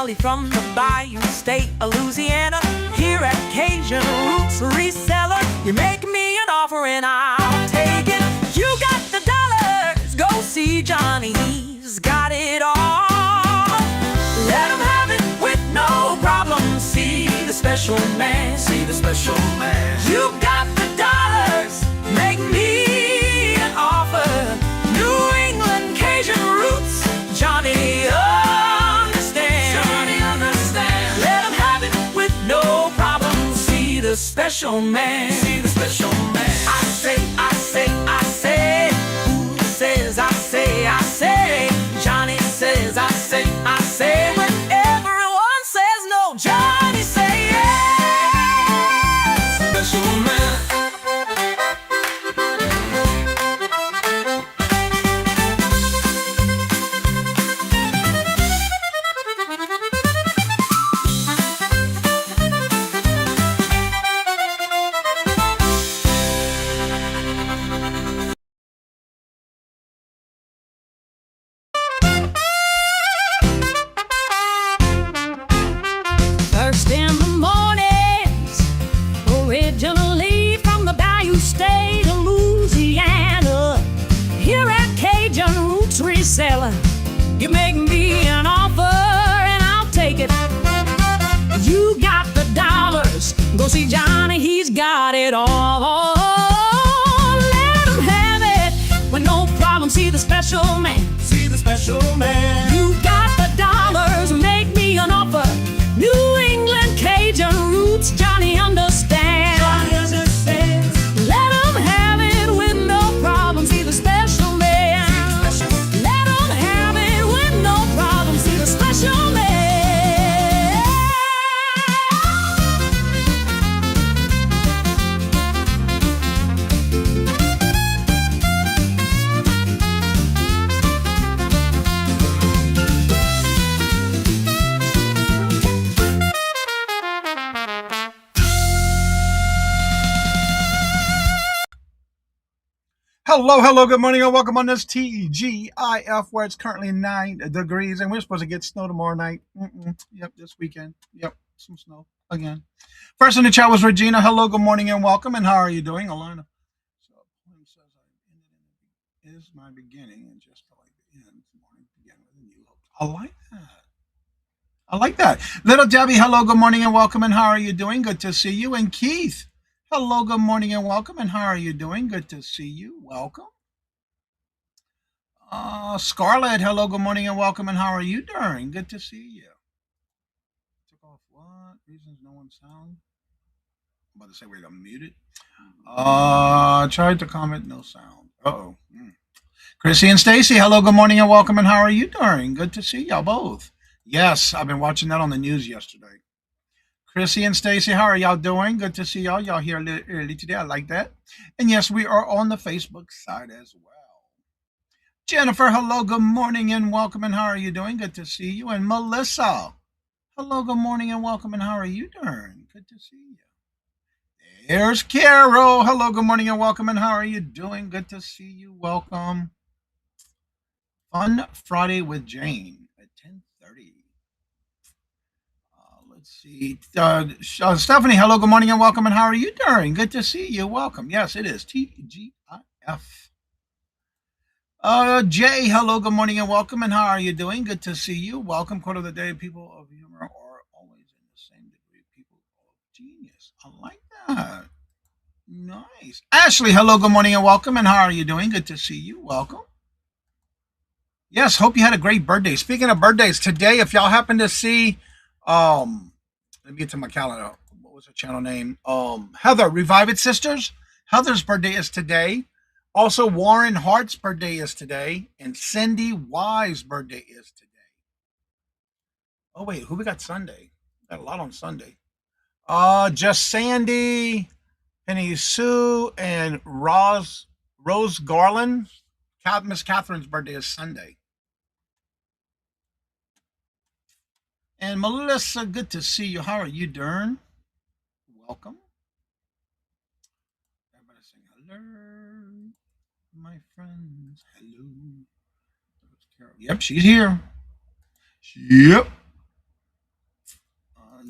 Molly from the Bayou State of Louisiana. Here at Cajun Roots Reseller, you make me an offer and I'll take it. You got the dollars, go see Johnny, he's got it all. Let him have it with no problem. See the special man, see the special man. You got the dollars, make me an offer. New England Kajun Roots, Johnny understands. Johnny understands. Let him have it with no problem. See the special man, see the special man. I say, I say, I say. Who says I say, I say? Johnny says I say, I say. When everyone says no, Johnny say yes. Special man. First in the mornings, originally from the Bayou State of Louisiana. Here at Cajun Roots Reseller, you make me an offer and I'll take it. You got the dollars, go see Johnny, he's got it all. Let him have it with no problem. See the special man, see the special man. You got the dollars, make me an offer. New England Cajun Roots, Johnny understands. Johnny understands. Let him have it with no problem. See the special man. Let him have it with no problem. See the special man. Hello, good morning, and welcome on this TGIF, where it's currently 9 degrees, and we're supposed to get snow tomorrow night. Yep, this weekend. Yep, some snow again. First in the chat was Regina. Hello, good morning, and welcome, and how are you doing, Alana? So, poem says, is my beginning, and just like the end, morning begin with a new hope. I like that. I like that. Little Debbie, hello, good morning, and welcome, and how are you doing? Good to see you. And Keith, hello, good morning, and welcome, and how are you doing? Good to see you. Welcome. Scarlett, hello, good morning, and welcome, and how are you doing? Good to see you. Took off what? Reasons no one sound? I'm about to say, wait, I'm muted. Tried to comment, no sound. Uh-oh. Chrissy and Stacy, hello, good morning, and welcome, and how are you doing? Good to see y'all both. Yes, I've been watching that on the news yesterday. Chrissy and Stacy, how are y'all doing? Good to see y'all. Y'all here a little early today. I like that. And yes, we are on the Facebook side as well. Jennifer, hello, good morning, and welcome, and how are you doing? Good to see you. And Melissa, hello, good morning, and welcome, and how are you doing? Good to see you. There's Carol. Hello, good morning, and welcome, and how are you doing? Good to see you. Welcome. Fun Friday with Jane at 10:30. Let's see. Stephanie, hello, good morning, and welcome, and how are you doing? Good to see you. Welcome. Yes, it is TGIF. Jay, hello, good morning, and welcome, and how are you doing? Good to see you. Welcome. Quote of the day: people of humor are always in the same degree. People of genius. I like that. Nice. Ashley, hello, good morning, and welcome, and how are you doing? Good to see you. Welcome. Yes, hope you had a great birthday. Speaking of birthdays, today, if y'all happen to see, let me get to my calendar. What was her channel name? Heather, Revive It Sisters. Heather's birthday is today. Also, Warren Hart's birthday is today, and Cindy Y's birthday is today. Oh wait, who we got Sunday? Got a lot on Sunday. Just Sandy, Penny Sue, and Rose Garland. Miss Catherine's birthday is Sunday. And Melissa, good to see you. How are you doing? Welcome. Everybody sing hello, my friends. Hello. Yep, she's here. Yep.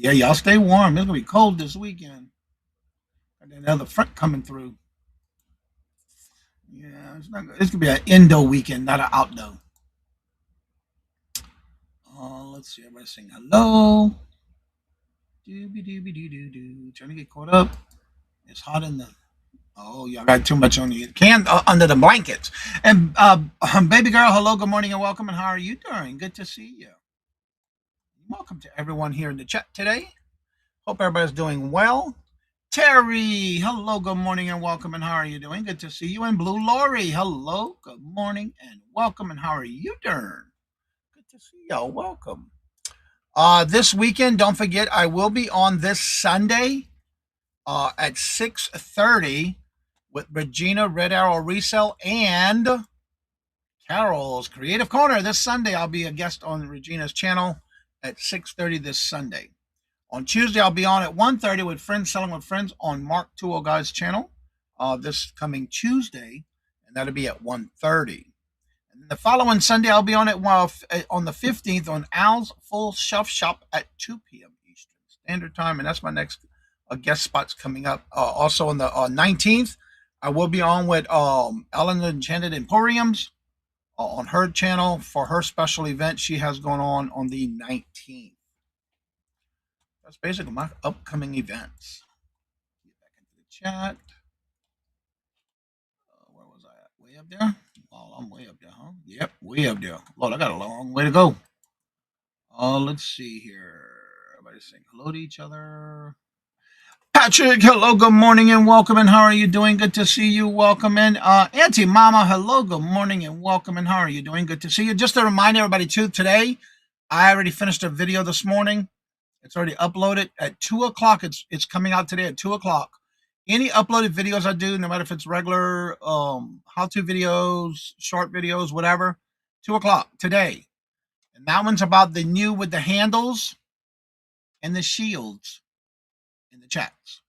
Yeah, y'all stay warm. It's gonna be cold this weekend. And then another front coming through. Yeah, it's not. It's gonna be an indo weekend, not an outdoor. Let's see. Everybody sing hello. Dooby dooby doo doo doo. Trying to get caught up. It's hot in the. Oh, y'all got too much on the can under the blankets. And baby girl, hello, good morning, and welcome. And how are you doing? Good to see you. Welcome to everyone here in the chat today. Hope everybody's doing well. Terry, hello, good morning, and welcome. And how are you doing? Good to see you. And Blue Lori, hello, good morning, and welcome. And how are you doing? Good to see y'all. Welcome. This weekend, don't forget, I will be on this Sunday at 6:30 with Regina Red Arrow Resell and Carol's Creative Corner. This Sunday, I'll be a guest on Regina's channel at 6:30 this Sunday. On Tuesday, I'll be on at 1:30 with Friends Selling with Friends on Mark Tuo Guy's channel this coming Tuesday, and that'll be at 1:30. And the following Sunday, I'll be on it on the 15th on Al's Full Shelf Shop at 2 p.m. Eastern Standard Time, and that's my next guest spots coming up. Also on the 19th, I will be on with Ellen Enchanted Emporiums on her channel for her special event she has going on the 19th. That's basically my upcoming events. Get back into the chat. Where was I at? Way up there? Oh, I'm way up there, huh? Yep, way up there. Lord, I got a long way to go. Let's see here. Everybody saying hello to each other. Patrick, hello, good morning, and welcome. And how are you doing? Good to see you. Welcome in. Auntie Mama, hello, good morning, and welcome. And how are you doing? Good to see you. Just to remind everybody, too, today, I already finished a video this morning. It's already uploaded at 2 o'clock. It's coming out today at 2 o'clock. Any uploaded videos I do, no matter if it's regular how-to videos, short videos, whatever, 2 o'clock today. And that one's about the new with the handles and the shields in the chats.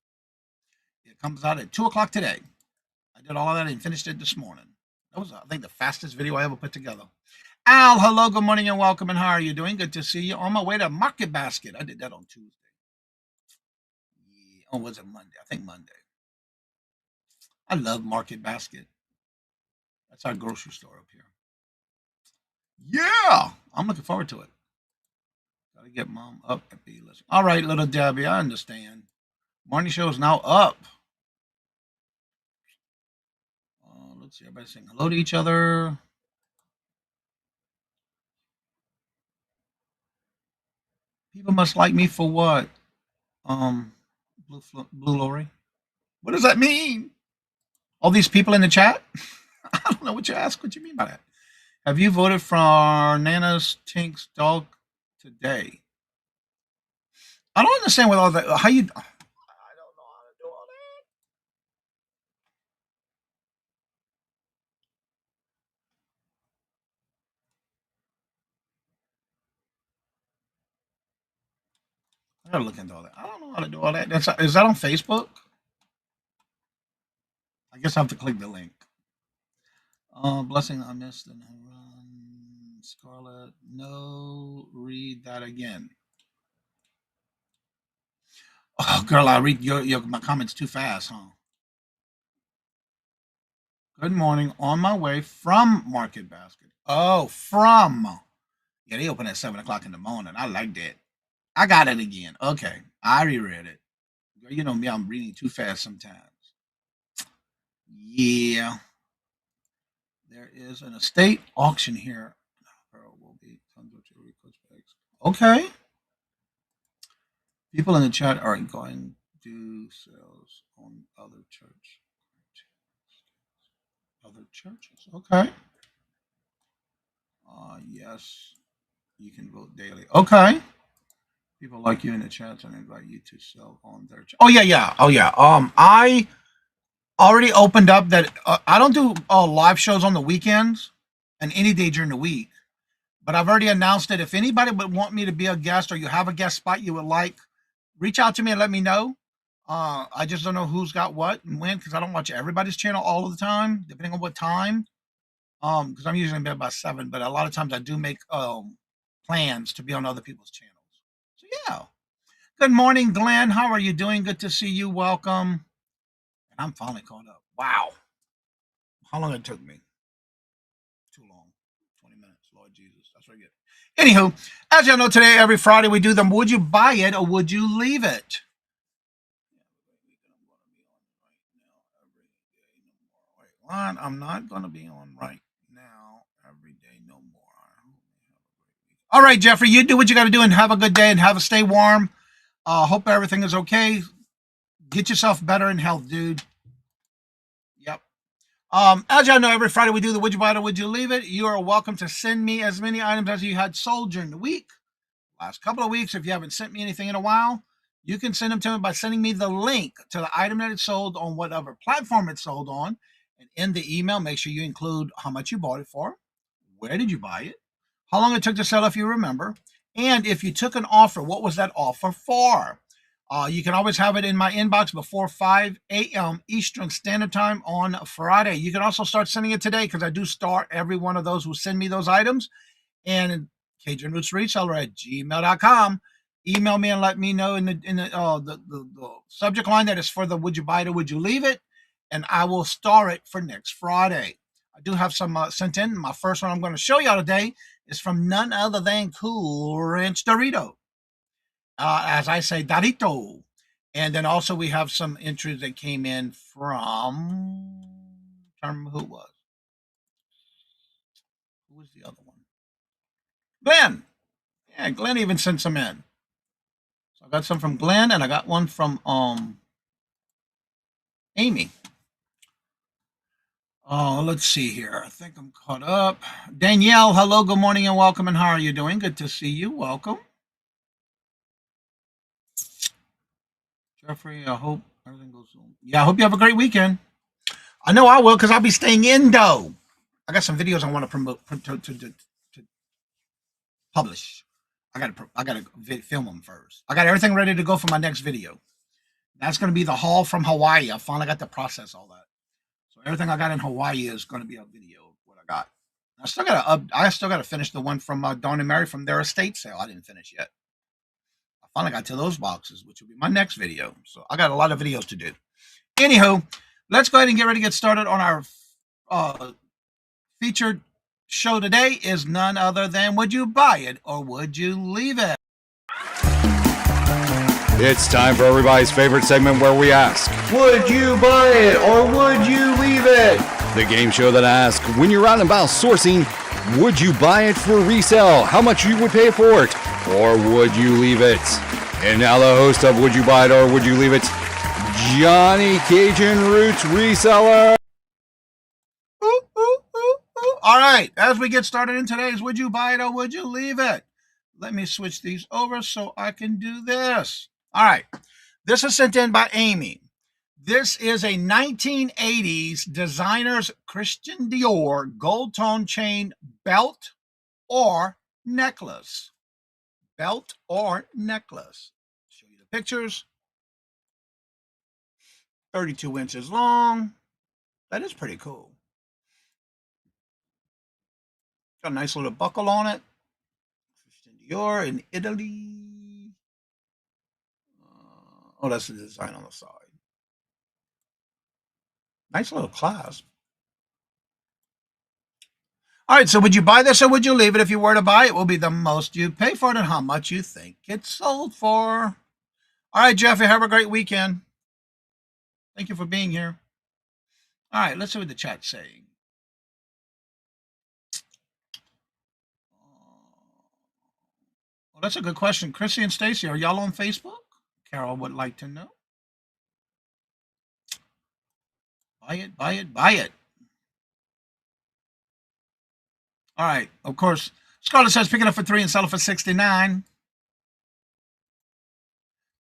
It comes out at 2 o'clock today. I did all of that and finished it this morning. That was, I think, the fastest video I ever put together. Al, hello, good morning, and welcome. And how are you doing? Good to see you. On my way to Market Basket. I did that on Tuesday. Yeah. Oh, was it Monday? I think Monday. I love Market Basket. That's our grocery store up here. Yeah, I'm looking forward to it. Got to get Mom up and be listening. All right, little Debbie, I understand. Morning show is now up. Let's see, everybody saying hello to each other. People must like me for what? Blue Lori. What does that mean? All these people in the chat? I don't know what you ask. What you mean by that? Have you voted for Nana's Tink's dog today? I don't understand what all that. How you? I don't know how to do all that. I gotta look into all that. I don't know how to do all that. Is that on Facebook? I guess I have to click the link. Blessing I missed and run Scarlet. No, read that again. Oh, girl, I read my comments too fast, huh? Good morning. On my way from Market Basket. Oh, from. Yeah, they open at 7 o'clock in the morning. I like that. I got it again. Okay. I reread it. Girl, you know me, I'm reading too fast sometimes. Yeah. There is an estate auction here. Will be tons of jewelry bags. Okay. People in the chat are going to sales on other churches. Okay. Yes, you can vote daily. Okay. People like you in the chat and invite you to sell on their. Oh yeah. I already opened up that I don't do live shows on the weekends and any day during the week, but I've already announced that if anybody would want me to be a guest or you have a guest spot you would like, reach out to me and let me know. I just don't know who's got what and when because I don't watch everybody's channel all of the time, depending on what time. Because I'm usually in bed by 7, but a lot of times I do make plans to be on other people's channels. So yeah. Good morning, Glenn. How are you doing? Good to see you. Welcome. And I'm finally caught up. Wow. How long it took me? Too long. 20 minutes. Lord Jesus. That's what I get. Anywho, as y'all know, today, every Friday, we do them. Would you buy it or would you leave it? Wait, what? I'm not going to be on right now. Every day, no more. All right, Jeffrey, you do what you got to do and have a good day and stay warm. Hope everything is okay. Get yourself better in health, dude. Yep. As y'all know, every Friday we do the Would You Buy It or Would You Leave It. You are welcome to send me as many items as you had sold during the week. Last couple of weeks, if you haven't sent me anything in a while, you can send them to me by sending me the link to the item that it's sold on whatever platform it's sold on. And in the email, make sure you include how much you bought it for, where did you buy it, how long it took to sell if you remember, and if you took an offer, what was that offer for? You can always have it in my inbox before 5 a.m. Eastern Standard Time on Friday. You can also start sending it today because I do start every one of those who send me those items. And Kajun Roots Reseller at gmail.com. Email me and let me know in the subject line that is for the Would You Buy It or Would You Leave It? And I will star it for next Friday. I do have some sent in. My first one I'm going to show y'all today is from none other than Cool Ranch Dorito. As I say, Dorito. And then also we have some entries that came in from, who was the other one? Glenn. Yeah, Glenn even sent some in. So I got some from Glenn and I got one from Amy. Let's see here. I think I'm caught up. Danielle, hello, good morning and welcome. And how are you doing? Good to see you. Welcome. Jeffrey, I hope everything goes well. Yeah, I hope you have a great weekend. I know I will because I'll be staying indo. I got some videos I want to promote to publish. I gotta film them first. I got everything ready to go for my next video. That's going to be the haul from Hawaii. I finally got to process all that. So everything I got in Hawaii is going to be a video of what I got. I still got to finish the one from Dawn and Mary from their estate sale. I didn't finish yet. I finally got to those boxes, which will be my next video. So I got a lot of videos to do. Anywho, let's go ahead and get ready to get started on our featured show today is none other than Would You Buy It or Would You Leave It? It's time for everybody's favorite segment where we ask, Would you buy it or would you leave it? the game show that asks, when you're out and about sourcing, would you buy it for resale? How much you would pay for it? Or would you leave it? And now the host of Would You Buy It or Would You Leave It, Johnny Kajun Roots Reseller. All right, as we get started in today's Would You Buy It or Would You Leave It? Let me switch these over so I can do this. All right, this is sent in by Amy. This is a 1980s designer's Christian Dior gold tone chain belt or necklace. Belt or necklace. Show you the pictures. 32 inches long. That is pretty cool. Got a nice little buckle on it. Christian Dior in Italy. Oh, that's the design on the side. Nice little clasp. All right, so would you buy this or would you leave it? If you were to buy it, will be the most you pay for it and how much you think it's sold for. All right, Jeffrey, have a great weekend. Thank you for being here. All right, let's see what the chat's saying. Well, that's a good question. Chrissy and Stacy, are y'all on Facebook? Carol would like to know. Buy it, buy it, buy it. All right, of course, Scarlett says pick it up for $3 and sell it for $69.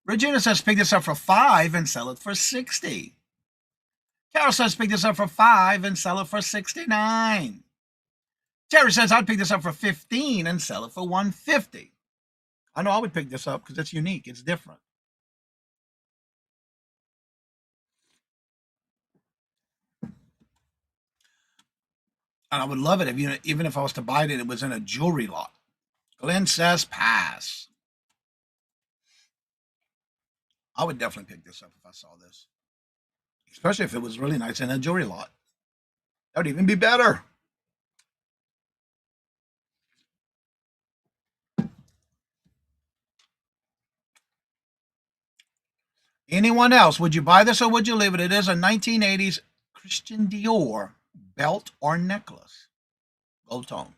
Regina says pick this up for $5 and sell it for $60. Carol says pick this up for $5 and sell it for $69. Terry says I'd pick this up for $15 and sell it for $150. I know I would pick this up because it's unique. It's different. And I would love it if even if I was to buy it, it was in a jewelry lot. Glenn says pass. I would definitely pick this up if I saw this, especially if it was really nice in a jewelry lot. That would even be better. Anyone else? Would you buy this or would you leave it? It is a 1980s Christian Dior belt or necklace. Gold tone.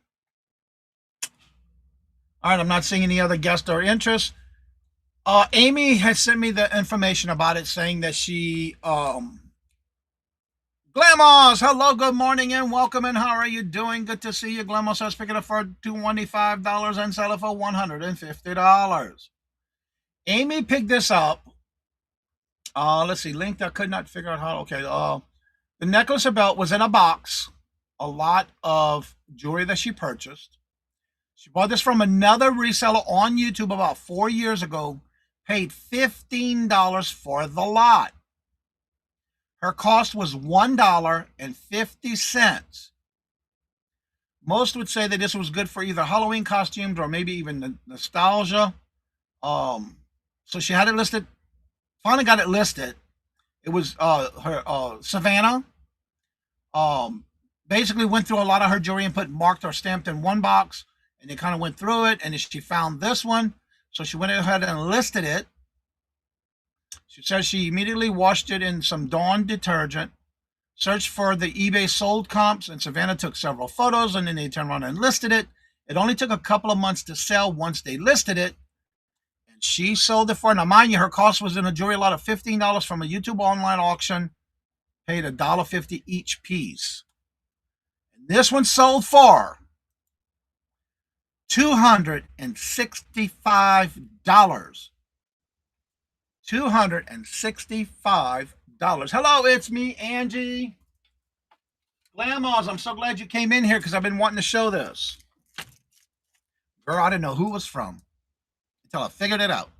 All right, I'm not seeing any other guest or interest. Amy has sent me the information about it, saying that she Glamos, hello, good morning and welcome, and how are you doing? Good to see you. Glamos says pick it up for $25 and sell it for $150. Amy picked this up. Let's see, linked. I could not figure out how. Okay, the necklace or belt was in a box. A lot of jewelry that she purchased. She bought this from another reseller on YouTube about 4 years ago. Paid $15 for the lot. Her cost was $1.50. Most would say that this was good for either Halloween costumes or maybe even nostalgia. So she had it listed. Finally got it listed. It was her Savannah. Basically went through a lot of her jewelry and marked or stamped in one box, and they kind of went through it, and she found this one, so she went ahead and listed it. She says she immediately washed it in some Dawn detergent, searched for the eBay sold comps, and Savannah took several photos, and then they turned around and listed it. It only took a couple of months to sell once they listed it, and she sold it for, now mind you, her cost was in a jewelry lot of $15 from a YouTube online auction, paid $1.50 each piece. And this one sold for $265. $265. Hello, it's me, Angie. Glamos, I'm so glad you came in here because I've been wanting to show this. Girl, I didn't know who it was from until I figured it out.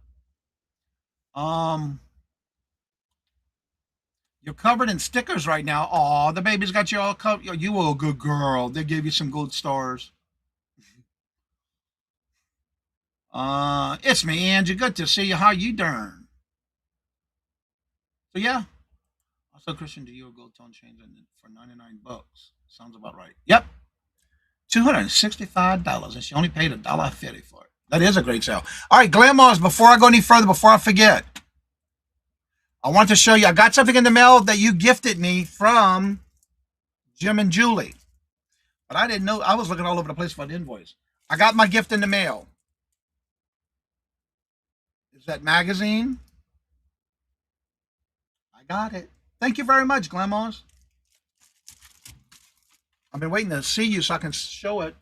You're covered in stickers right now. Aw, the baby's got you all covered. You were a good girl. They gave you some gold stars. It's me, Angie. Good to see you. How you doing? So yeah. Also, Christian Dior gold tone chains for $99. Sounds about right. Yep. $265, and she only paid $1.50 for it. That is a great sale. All right, Glamos, before I go any further, before I forget, I want to show you, I got something in the mail that you gifted me from Jim and Julie. But I didn't know, I was looking all over the place for the invoice. I got my gift in the mail. Is that magazine? I got it. Thank you very much, Glamos. I've been waiting to see you so I can show it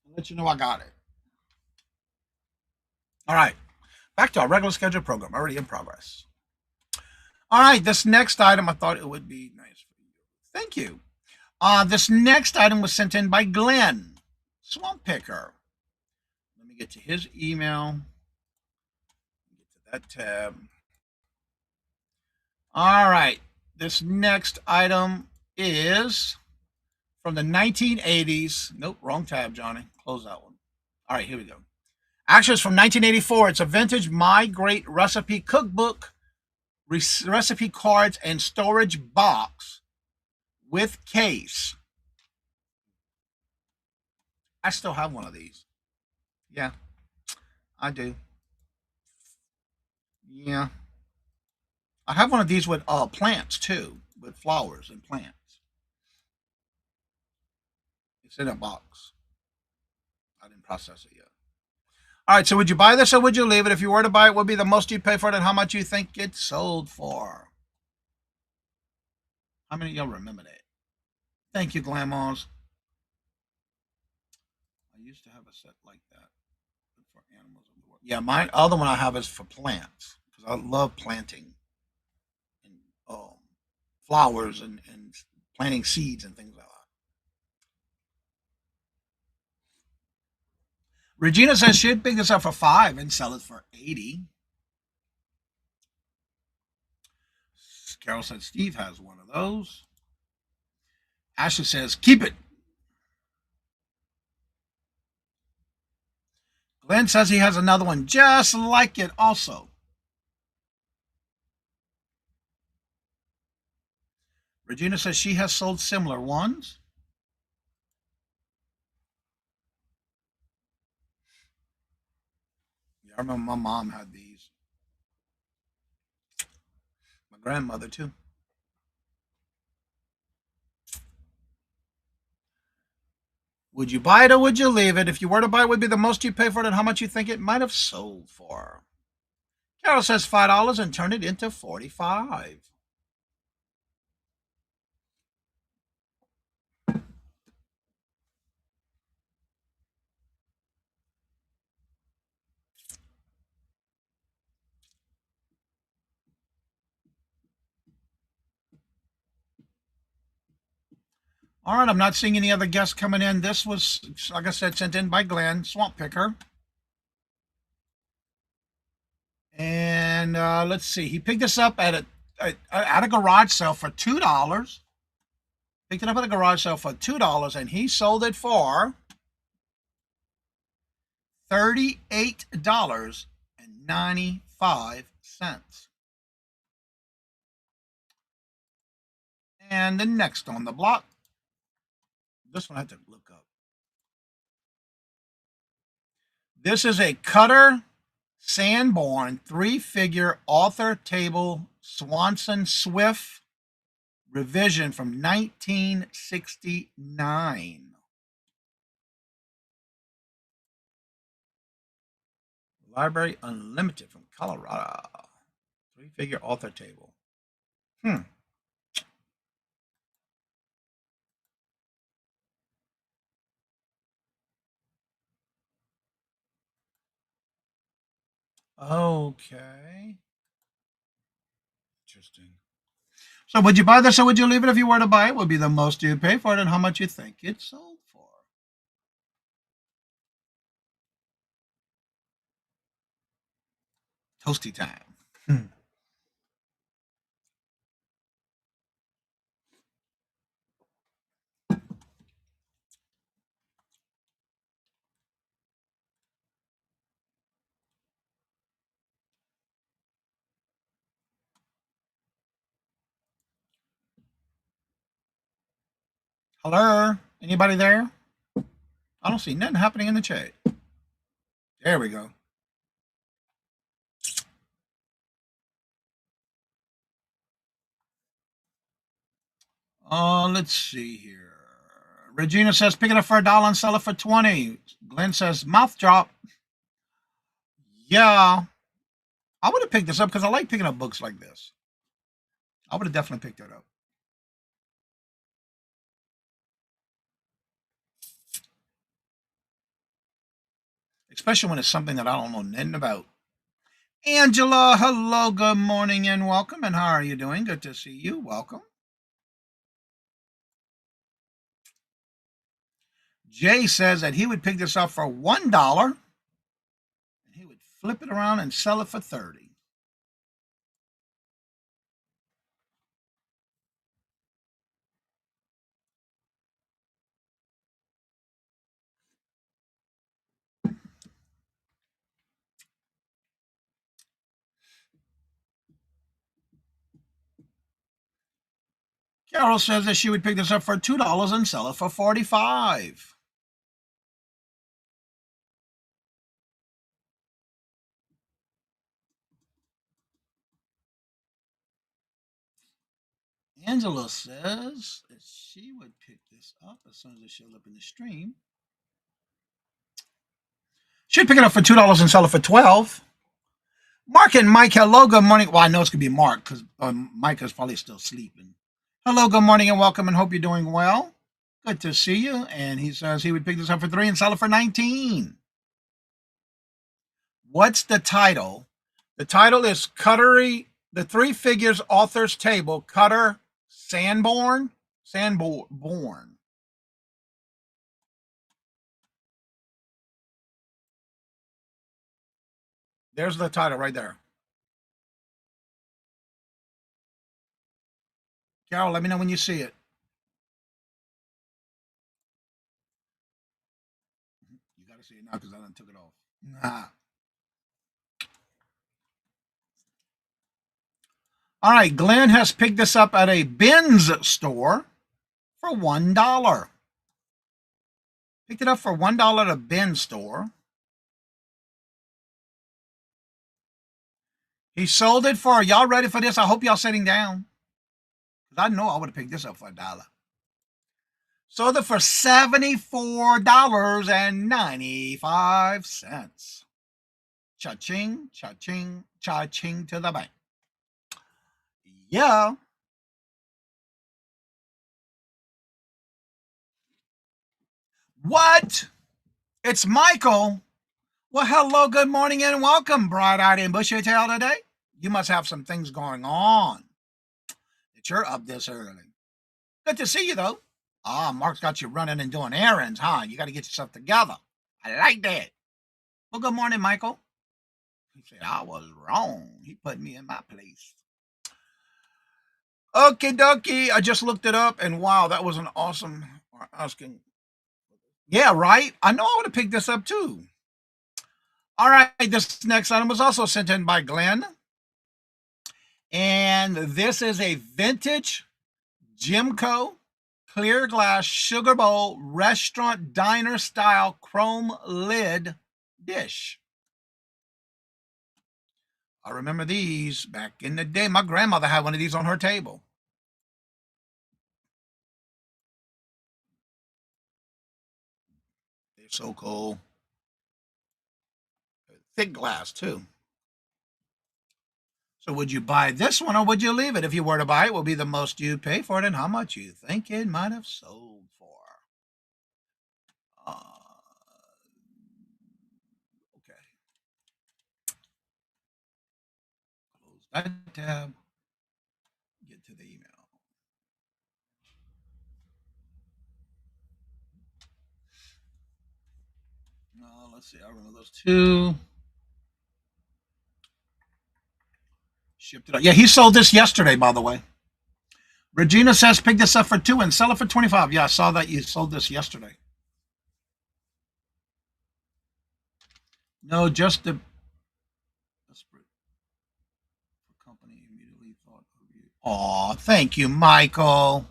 and let you know I got it. All right. Back to our regular scheduled program, already in progress. All right, this next item, I thought it would be nice for you. Thank you. This next item was sent in by Glenn, Swamp Picker. Let me get to his email. Get to that tab. All right, this next item is from the 1980s. Nope, wrong tab, Johnny. Close that one. All right, here we go. Actually, it's from 1984. It's a vintage My Great Recipe cookbook, recipe cards, and storage box with case. I still have one of these. Yeah, I do. Yeah. I have one of these with plants too, with flowers and plants. It's in a box. I didn't process it yet. All right, so would you buy this or would you leave it? If you were to buy it, what would be the most you'd pay for it and how much you think it sold for? How many of y'all remember that? Thank you, Glamos. I used to have a set like that for animals. Yeah, my other one I have is for plants because I love planting and flowers and planting seeds and things like that. Regina says she'd pick this up for $5 and sell it for $80. Carol said Steve has one of those. Ashley says keep it. Glenn says he has another one just like it also. Regina says she has sold similar ones. Yeah, I remember my mom had these. My grandmother too. Would you buy it or would you leave it? If you were to buy it, would be the most you pay for it and how much you think it might have sold for. Carol says $5 and turn it into 45. All right, I'm not seeing any other guests coming in. This was, like I said, sent in by Glenn, Swamp Picker. And let's see, he picked this up at a garage sale for $2. Picked it up at a garage sale for $2, and he sold it for $38.95. And the next on the block, this one I had to look up. This is a Cutter Sanborn 3-figure author table Swanson Swift revision from 1969. Library Unlimited from Colorado. 3-figure author table. Okay. Interesting. So would you buy this or would you leave it? If you were to buy it, would be the most you'd pay for it and how much you think it sold for. Toasty time. Hello? Anybody there? I don't see nothing happening in the chat. There we go. Let's see here. Regina says, pick it up for $1 and sell it for 20. Glenn says, mouth drop. Yeah. I would have picked this up because I like picking up books like this. I would have definitely picked it up. Especially when it's something that I don't know nothing about. Angela, hello, good morning and welcome. And how are you doing? Good to see you. Welcome. Jay says that he would pick this up for $1 and he would flip it around and sell it for 30. Carol says that she would pick this up for $2 and sell it for 45. Angela says that she would pick this up as soon as it shows up in the stream. She'd pick it up for $2 and sell it for 12. Mark and Mike, hello, good morning. Well, I know it's going to be Mark because Mike is probably still sleeping. Hello, good morning and welcome and hope you're doing well. Good to see you. And he says he would pick this up for 3 and sell it for 19. What's the title? The title is Cuttery, the 3 Figures Author's Table, Cutter Sanborn. Sanborn. There's the title right there. Carol, let me know when you see it. You got to see it now because I done took it off. Nah. All right, Glenn has picked this up at a Ben's store for $1. Picked it up for $1 at a Ben's store. He sold it for, y'all ready for this? I hope y'all sitting down. Because I know I would have picked this up for $1. Sold it for $74.95. Cha-ching, cha-ching, cha-ching to the bank. Yeah. What? It's Michael. Well, hello, good morning, and welcome, bright-eyed and bushy-tailed today. You must have some things going on that you're up this early. Good to see you, though. Mark's got you running and doing errands, huh? You got to get yourself together. I like that. Well, good morning, Michael. He said, I was wrong. He put me in my place. Okie dokie. I just looked it up, and wow, that was an awesome asking. Yeah, right? I know I would have picked this up, too. All right, this next item was also sent in by Glenn. And this is a vintage Jimco clear glass sugar bowl restaurant diner style chrome lid dish. I remember these back in the day. My grandmother had one of these on her table. They're so cool. Thick glass, too. So would you buy this one or would you leave it? If you were to buy it, what would be the most you'd pay for it and how much you think it might have sold for? Okay. Close that tab. Get to the email. Let's see. I remember those two. Shipped it up. Yeah, he sold this yesterday, by the way. Regina says pick this up for $2 and sell it for $25. Yeah, I saw that you sold this yesterday. No, just the desperate company immediately thought of you. Aw, thank you, Michael.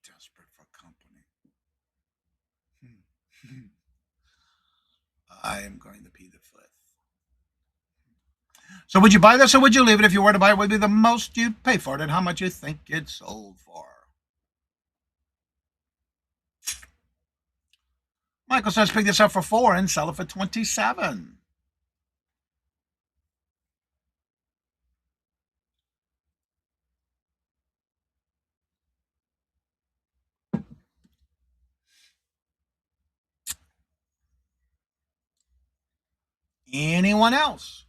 Desperate for company. I am going to pee the fifth. So would you buy this or would you leave it? If you were to buy it, what would be the most you'd pay for it and how much you think it sold for? Michael says pick this up for $4 and sell it for $27. Anyone else?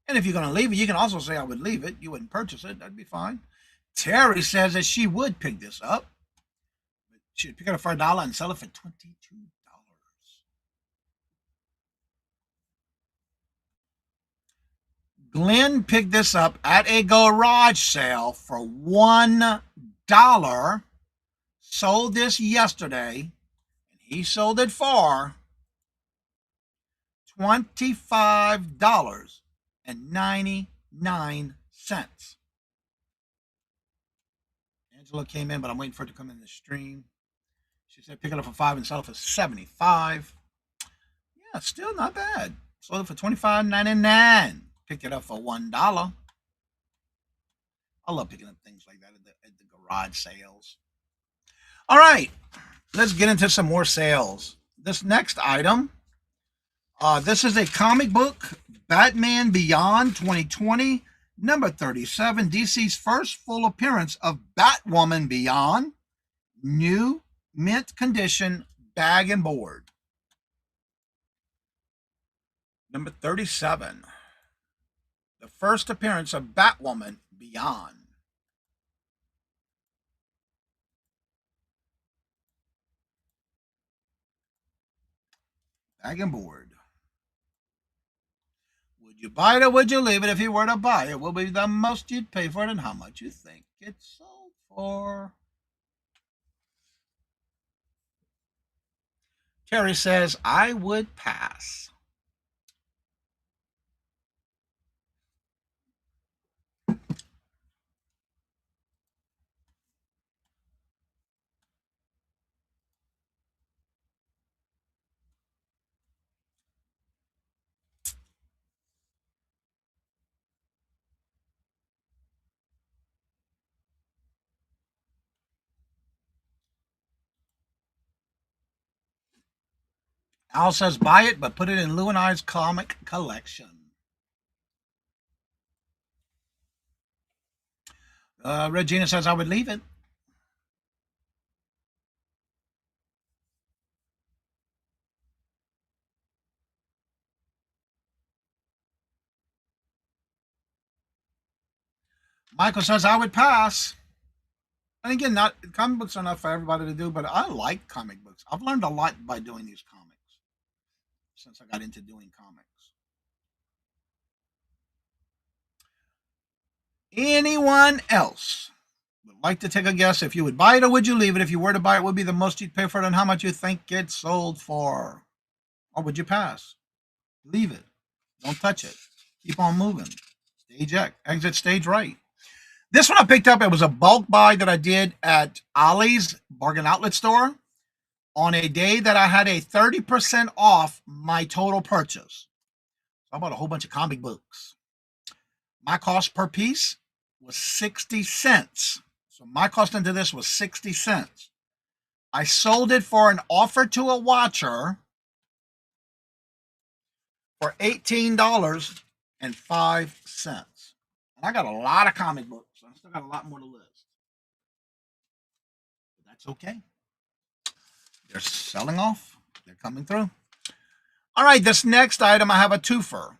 And if you're going to leave it, you can also say I would leave it. You wouldn't purchase it. That'd be fine. Terry says that she would pick this up. She'd pick it up for $1 and sell it for $22. Glenn picked this up at a garage sale for $1. Sold this yesterday. And he sold it for $25.99. Angela came in, but I'm waiting for it to come in the stream. She said pick it up for $5 and sell it for $75. Yeah, still not bad. Sold it for $25.99. Picked it up for $1. I love picking up things like that at the garage sales. All right, let's get into some more sales. This next item, this is a comic book, Batman Beyond 2020, number 37, DC's first full appearance of Batwoman Beyond, new mint condition bag and board. Number 37, the first appearance of Batwoman Beyond. Bag and board. Would you buy it or would you leave it? If you were to buy it, what would be the most you'd pay for it and how much you think it sold for? Terry says, I would pass. Al says, buy it, but put it in Lou and I's comic collection. Regina says, I would leave it. Michael says, I would pass. And again, not comic books are not for everybody to do, but I like comic books. I've learned a lot by doing these comics since I got into doing comics. Anyone else would like to take a guess if you would buy it or would you leave it? If you were to buy it, what would be the most you'd pay for it and how much you think it's sold for? Or would you pass? Leave it. Don't touch it. Keep on moving. Stage exit stage right. This one I picked up. It was a bulk buy that I did at Ollie's Bargain Outlet Store on a day that I had a 30% off my total purchase. So I bought a whole bunch of comic books. My cost per piece was 60 cents. So my cost into this was 60 cents. I sold it for an offer to a watcher for $18.05. And I got a lot of comic books. I still got a lot more to list. But that's okay. They're selling off. They're coming through. All right, this next item, I have a twofer.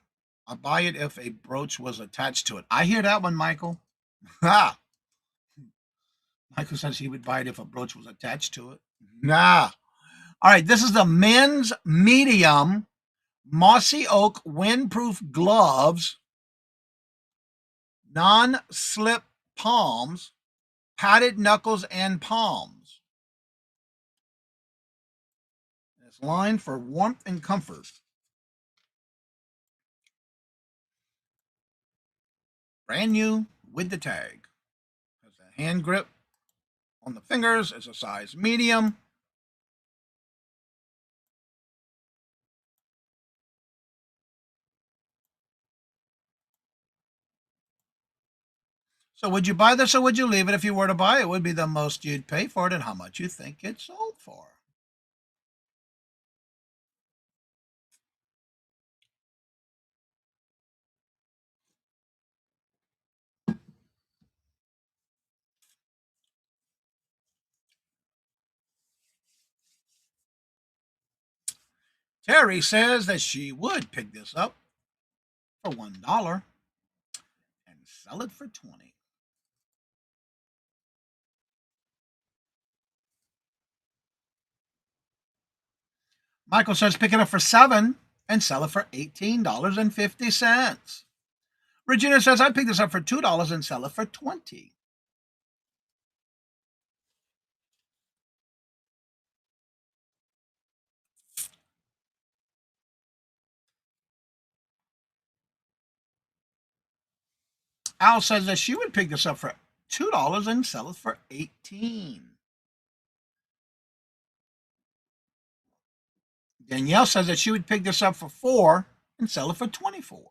I buy it if a brooch was attached to it. I hear that one, Michael. Ha! Michael says he would buy it if a brooch was attached to it. Nah. All right, this is the men's medium mossy oak windproof gloves, non-slip palms, padded knuckles and palms. It's lined for warmth and comfort. Brand new with the tag. Has a hand grip on the fingers. It's a size medium. So would you buy this or would you leave it? If you were to buy it, would be the most you'd pay for it and how much you think it's sold for. Terry says that she would pick this up for $1 and sell it for $20. Michael says pick it up for $7 and sell it for $18.50. Regina says I'd pick this up for $2 and sell it for $20. Al says that she would pick this up for $2 and sell it for $18. Danielle says that she would pick this up for $4 and sell it for $24.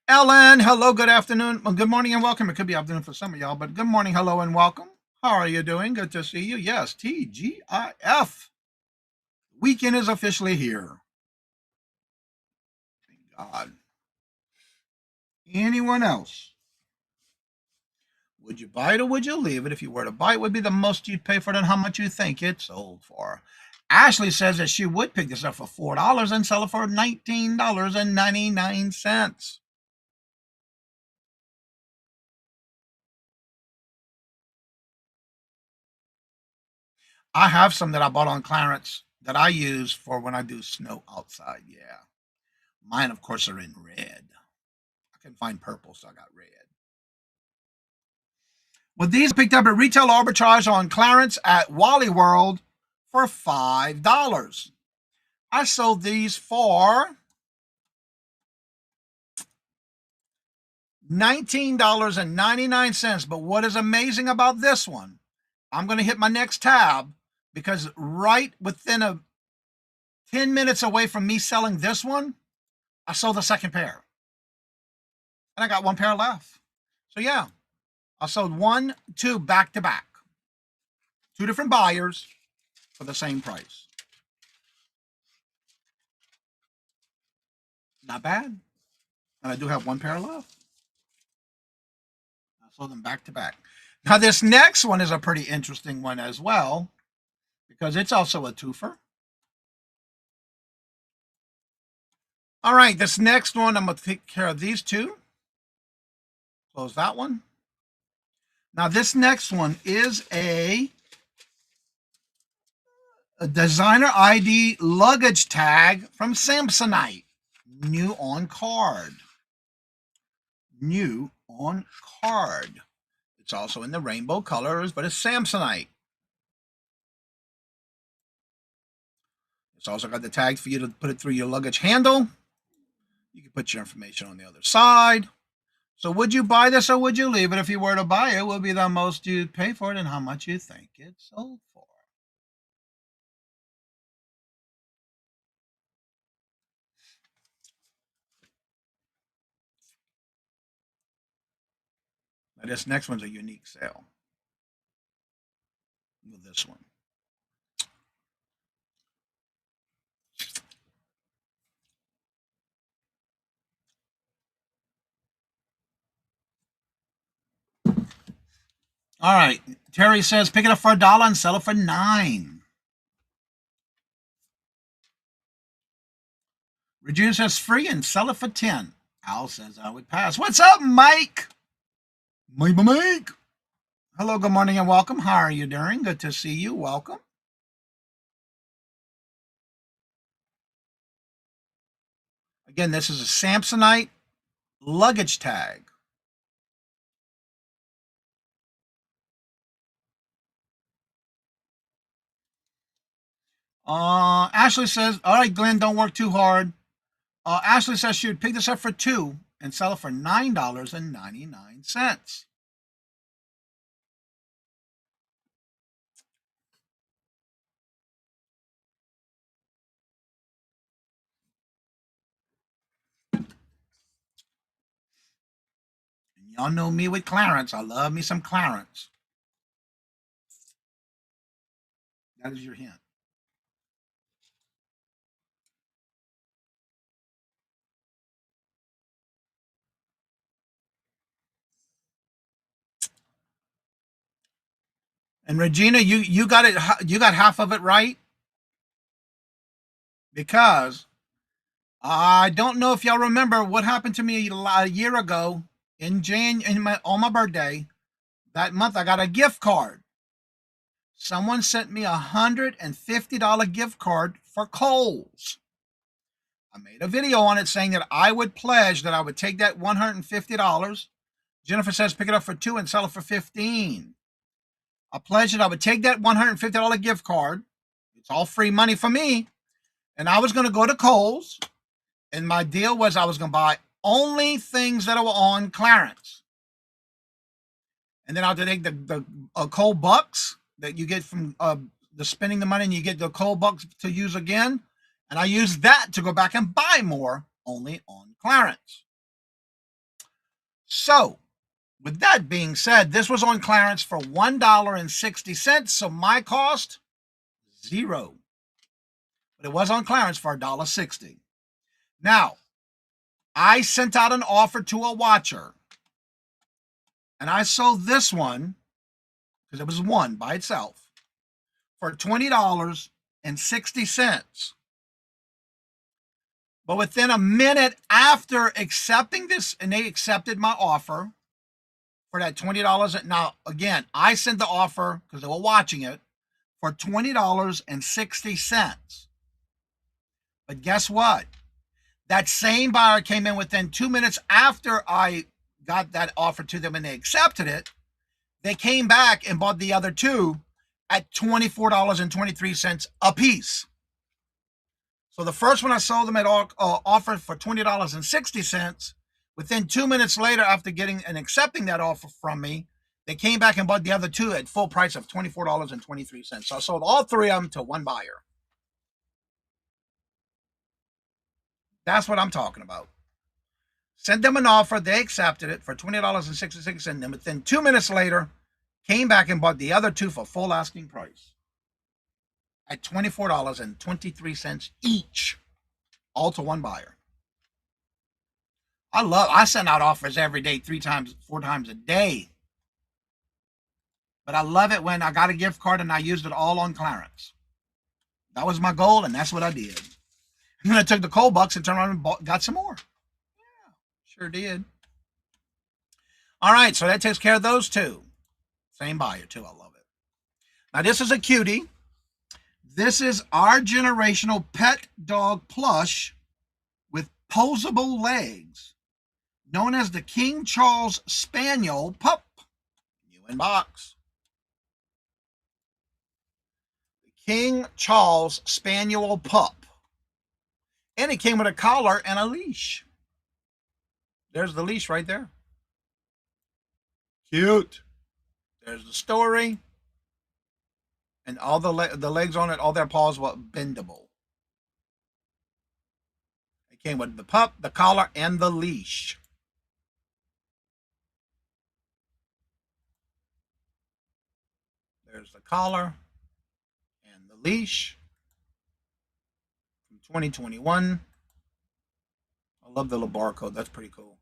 Ellen, hello, good afternoon. Well, good morning and welcome. It could be afternoon for some of y'all, but good morning, hello, and welcome. How are you doing? Good to see you. Yes, TGIF. Weekend is officially here. Thank God. Anyone else? Would you buy it or would you leave it? If you were to buy it, would be the most you'd pay for it and how much you think it's sold for. Ashley says that she would pick this up for $4 and sell it for $19.99. I have some that I bought on clearance that I use for when I do snow outside. Yeah. Mine, of course, are in red. I can find purple, so I got red. Well, these picked up at retail arbitrage on clearance at Wally World for $5. I sold these for $19.99. But what is amazing about this one, I'm going to hit my next tab because right within 10 minutes away from me selling this one, I sold the second pair. And I got one pair left. So yeah, I sold 1, 2 back to back. 2 different buyers for the same price. Not bad. And I do have one pair left. I sold them back to back. Now this next one is a pretty interesting one as well, because it's also a twofer. All right, this next one, I'm going to take care of these two. Close that one. Now this next one is a designer ID luggage tag from Samsonite. New on card. New on card. It's also in the rainbow colors, but it's Samsonite. It's also got the tag for you to put it through your luggage handle. You can put your information on the other side. So would you buy this or would you leave it? If you were to buy it, what would be the most you'd pay for it and how much you think it sold for? Now this next one's a unique sale. With this one. All right. Terry says, pick it up for $1 and sell it for $9. Regina says, free and sell it for $10. Al says, I would pass. What's up, Mike? Mike. Hello, good morning and welcome. How are you doing? Good to see you. Welcome. Again, this is a Samsonite luggage tag. Ashley says, all right, Glenn, don't work too hard. Ashley says she would pick this up for $2 and sell it for $9.99. And y'all know me with Clarence. I love me some Clarence. That is your hint. And Regina, you got it. You got half of it right, because I don't know if y'all remember what happened to me a year ago in on my birthday. That month, I got a gift card. Someone sent me $150 gift card for Kohl's. I made a video on it saying that I would pledge that I would take that $150. Jennifer says pick it up for $2 and sell it for $15. I pledged that I would take that $150 gift card. It's all free money for me. And I was going to go to Kohl's. And my deal was I was going to buy only things that were on clearance. And then I'll take the Kohl bucks that you get from the spending the money, and you get the Kohl bucks to use again. And I use that to go back and buy more only on clearance. So, with that being said, this was on clearance for $1.60. So my cost, $0. But it was on clearance for $1.60. Now, I sent out an offer to a watcher. And I sold this one, because it was one by itself, for $20.60. But within a minute after accepting this, and they accepted my offer for that $20. Now, again, I sent the offer, because they were watching it, for $20.60. But guess what? That same buyer came in within 2 minutes after I got that offer to them and they accepted it. They came back and bought the other two at $24.23 a piece. So the first one I sold them at offer for $20.60. Within 2 minutes later, after getting and accepting that offer from me, they came back and bought the other two at full price of $24.23. So I sold all three of them to one buyer. That's what I'm talking about. Sent them an offer. They accepted it for $20.66. And then within 2 minutes later, came back and bought the other two for full asking price at $24.23 each, all to one buyer. I send out offers every day, 4 times a day. But I love it when I got a gift card and I used it all on clearance. That was my goal, and that's what I did. And then I took the cold bucks and turned around and got some more. Yeah, sure did. All right, so that takes care of those two. Same buyer, too. I love it. Now, this is a cutie. This is our generational pet dog plush with posable legs, known as the King Charles Spaniel pup. New in box. The King Charles Spaniel pup. And it came with a collar and a leash. There's the leash right there. Cute. There's the story. And all the legs on it, all their paws were bendable. It came with the pup, the collar, and the leash. There's the collar and the leash from 2021. I love the little barcode. That's pretty cool.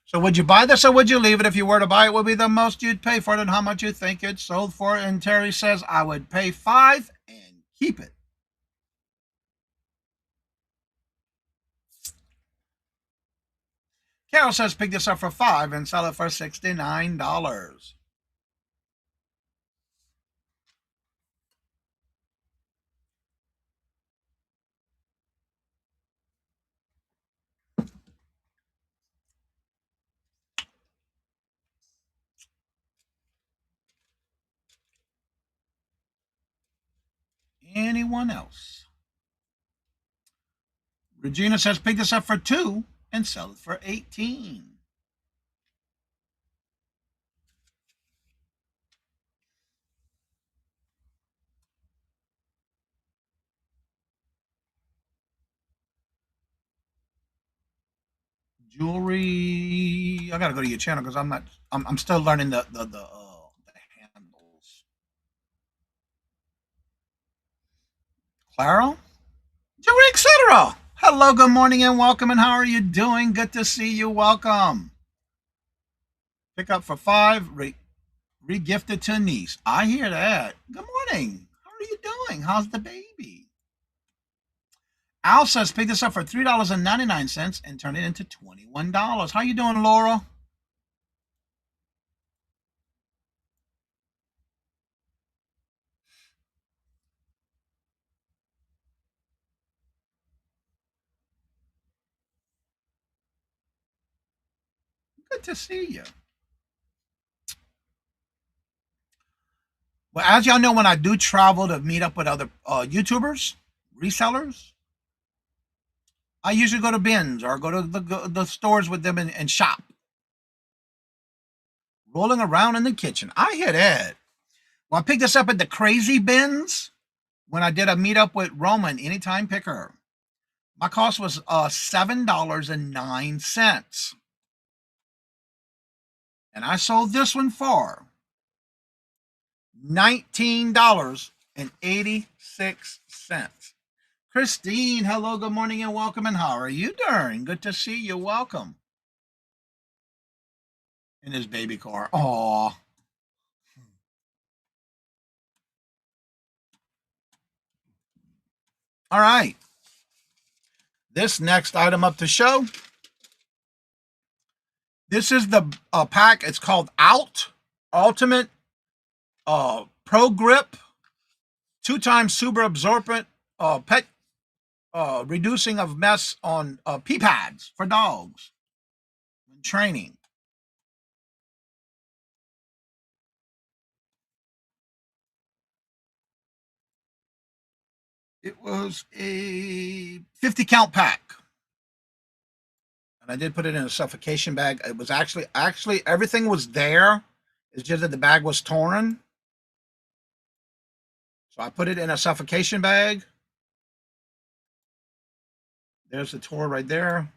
So would you buy this or would you leave it? If you were to buy it, what would be the most you'd pay for it and how much you think it's sold for? And Terry says, I would pay $5 and keep it. Carol says, pick this up for $5 and sell it for $69. Anyone else? Regina says, pick this up for $2 and sell it for $18. Jewelry. I gotta go to your channel because I'm still learning the handles. Clara? Jewelry, etc. Hello, good morning and welcome, and how are you doing? Good to see you. Welcome. Pick up for $5, re-gifted to a niece. I hear that. Good morning. How are you doing? How's the baby? Al says, pick this up for $3.99 and turn it into $21. How you doing, Laura? Good to see you. Well, as y'all know, when I do travel to meet up with other YouTubers, resellers, I usually go to bins or go to the stores with them and shop. Rolling around in the kitchen. I hear that. Well, I picked this up at the Crazy Bins when I did a meetup with Roman, Anytime Picker. My cost was $7.09. And I sold this one for $19.86. Christine, hello, good morning and welcome. And how are you doing? Good to see you. Welcome. In his baby car. Aw. All right. This next item up to show. This is the pack. It's called Ultimate Pro Grip 2x super absorbent pet reducing of mess on pee pads for dogs when training. It was a 50 count pack. And I did put it in a suffocation bag. It was actually everything was there. It's just that the bag was torn. So I put it in a suffocation bag. There's the tour right there.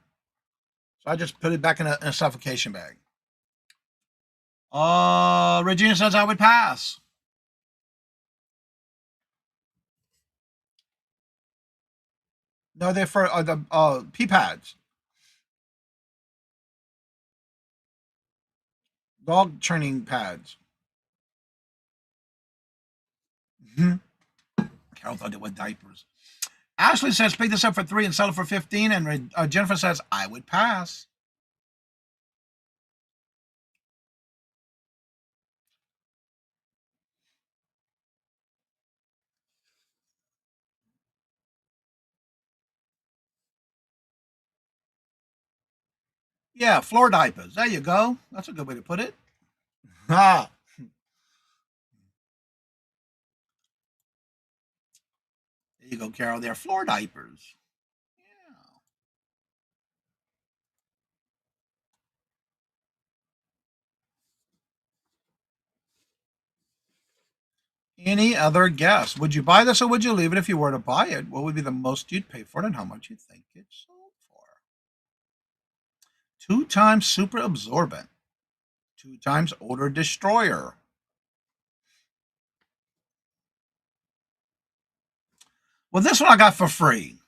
So I just put it back in a suffocation bag. Regina says I would pass. No, they're for the pee pads. Dog training pads. Carol thought it was diapers. Ashley says pick this up for $3 and sell it for $15. And Jennifer says I would pass. Yeah, floor diapers. There you go. That's a good way to put it. Ah. There you go, Carol. They're floor diapers. Yeah. Any other guess? Would you buy this or would you leave it if you were to buy it? What would be the most you'd pay for it and how much you think it sold for? 2 times super absorbent. 2 times odor destroyer. Well, this one I got for free.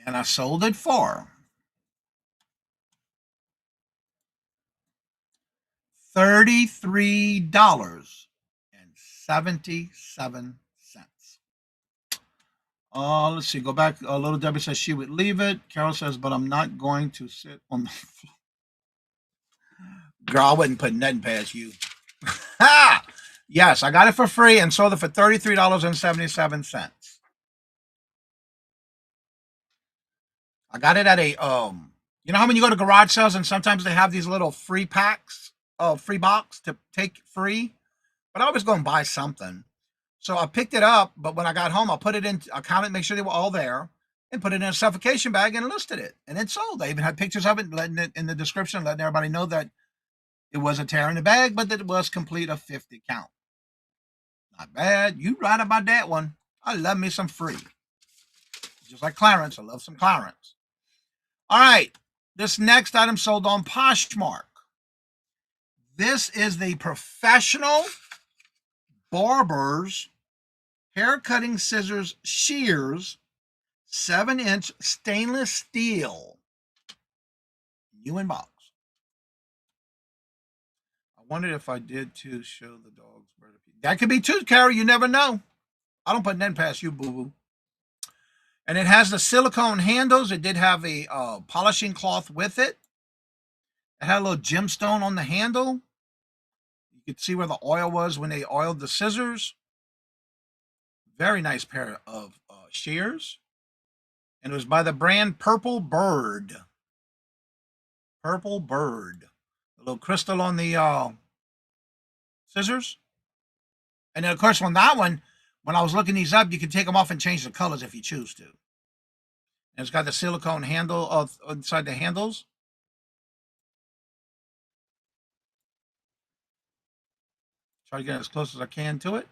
And I sold it for $33.77. Let's see. Go back. Little Debbie says she would leave it. Carol says, but I'm not going to sit on the floor. Girl, I wouldn't put nothing past you. Ha! Yes, I got it for free and sold it for $33.77. I got it at a you know how when you go to garage sales and sometimes they have these little free packs, free box to take free, but I always go and buy something. So I picked it up, but when I got home, I put it in, I counted, make sure they were all there, and put it in a suffocation bag and listed it, and it sold. I even had pictures of it, letting it in the description, letting everybody know that it was a tear in the bag, but that it was complete of 50 count. Not bad. You right about that one. I love me some free. Just like Clarence, I love some Clarence. All right, this next item sold on Poshmark. This is the professional barber's hair cutting scissors shears, 7-inch stainless steel. New in box. I wondered if I did to show the dogs where to be. That could be too, Carrie. You never know. I don't put nothing past you, boo-boo. And it has the silicone handles. It did have a polishing cloth with it. It had a little gemstone on the handle. You could see where the oil was when they oiled the scissors. Very nice pair of shears. And it was by the brand Purple Bird. Purple Bird. A little crystal on the scissors. And then, of course, on that one, when I was looking these up, you can take them off and change the colors if you choose to. And it's got the silicone handle inside the handles. Try to get as close as I can to it.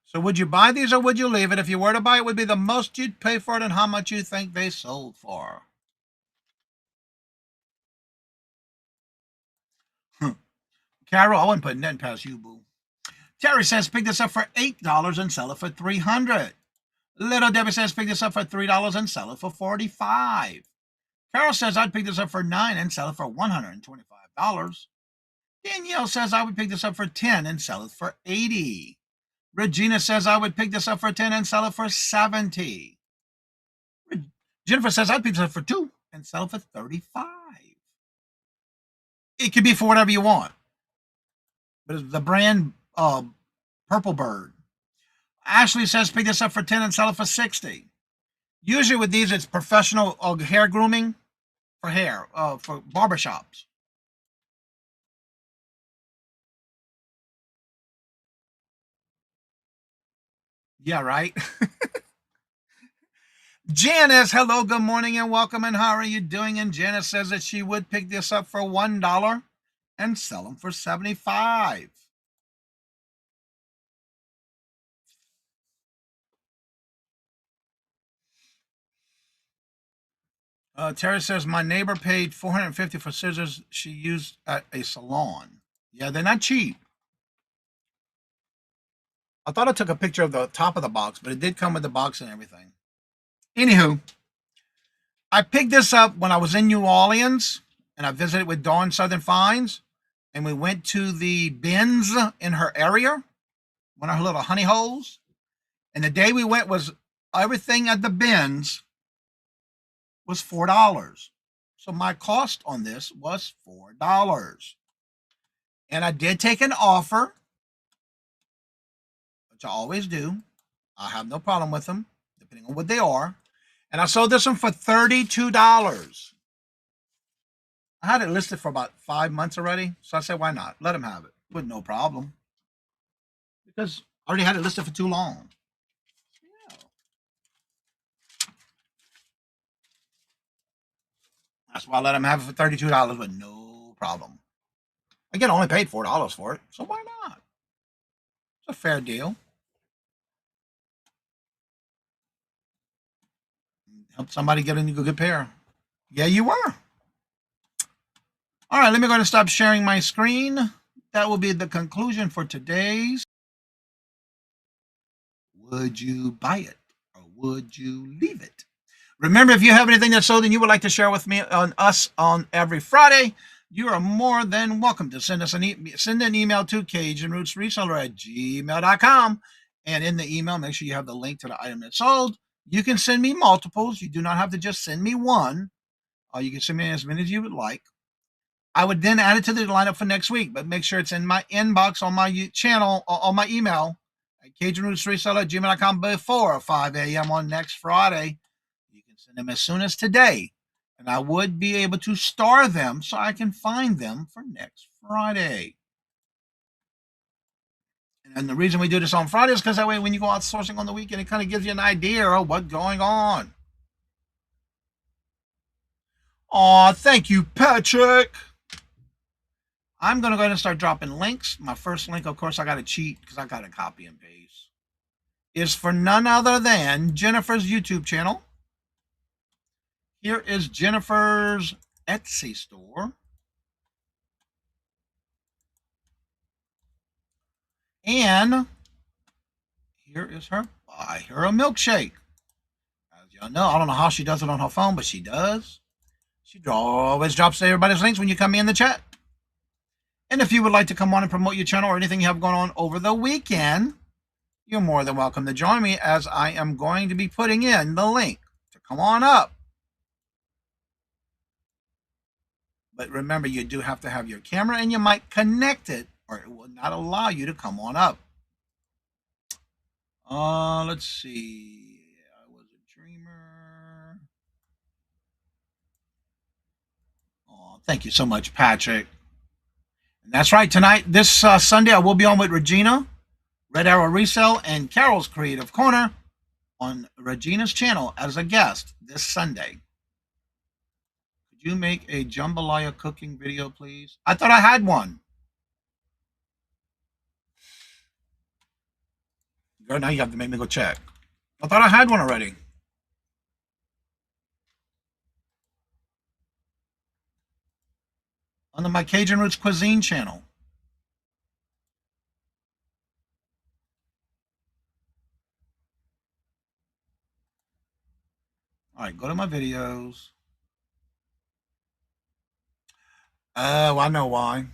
So would you buy these or would you leave it? If you were to buy it, would be the most you'd pay for it and how much you think they sold for. Carol, I wouldn't put nothing past you, boo. Terry says pick this up for $8 and sell it for $300. Little Debbie says pick this up for $3 and sell it for $45. Carol says I'd pick this up for $9 and sell it for $125. Danielle says I would pick this up for $10 and sell it for $80. Regina says I would pick this up for $10 and sell it for $70. Jennifer says I'd pick this up for $2 and sell it for $35. It could be for whatever you want. But it's the brand Purple Bird. Ashley says pick this up for $10 and sell it for $60. Usually with these, it's professional hair grooming for hair, for barbershops. Yeah, right. Janice, hello, good morning, and welcome. And how are you doing? And Janice says that she would pick this up for $1 and sell them for 75. Terry says my neighbor paid $450 for scissors she used at a salon. Yeah, they're not cheap. I thought I took a picture of the top of the box, but it did come with the box and everything. Anywho, I picked this up when I was in New Orleans, and I visited with Dawn Southern Finds, and we went to the bins in her area, one of her little honey holes. And the day we went was everything at the bins was $4. So my cost on this was $4. And I did take an offer, which I always do. I have no problem with them, depending on what they are. And I sold this one for $32. I had it listed for about 5 months already. So I said, why not? Let him have it with no problem. Because I already had it listed for too long. Yeah. That's why I let him have it for $32 with no problem. Again, I only paid $4 for it. So why not? It's a fair deal. Help somebody get a good pair. Yeah, you were. All right, let me go and stop sharing my screen. That will be the conclusion for today's Would You Buy It or Would You Leave It? Remember, if you have anything that's sold and you would like to share with me on us on every Friday, you are more than welcome to send us send an email to CajunRootsReseller@gmail.com. And in the email, make sure you have the link to the item that's sold. You can send me multiples. You do not have to just send me one. You can send me as many as you would like. I would then add it to the lineup for next week, but make sure it's in my inbox on my channel, on my email at CajunRootsReseller@gmail.com before 5 a.m. on next Friday. You can send them as soon as today, and I would be able to star them so I can find them for next Friday. And the reason we do this on Friday is because that way when you go out sourcing on the weekend, it kind of gives you an idea of what's going on. Aw, thank you, Patrick. I'm going to go ahead and start dropping links. My first link, of course, I got to cheat because I got to copy and paste, is for none other than Jennifer's YouTube channel. Here is Jennifer's Etsy store. And here is her Buy Her a Milkshake. As y'all know, I don't know how she does it on her phone, but she does. She always drops everybody's links when you come in the chat. And if you would like to come on and promote your channel or anything you have going on over the weekend, you're more than welcome to join me, as I am going to be putting in the link to come on up. But remember, you do have to have your camera and your mic connected, or it will not allow you to come on up. Let's see. I was a dreamer. Oh, thank you so much, Patrick. And that's right. Tonight, this Sunday, I will be on with Regina, Red Arrow Resell, and Carol's Creative Corner on Regina's channel as a guest this Sunday. Could you make a jambalaya cooking video, please? I thought I had one. Girl, now you have to make me go check. I thought I had one already. On my Cajun Roots Cuisine channel. All right, go to my videos. Oh, I know why.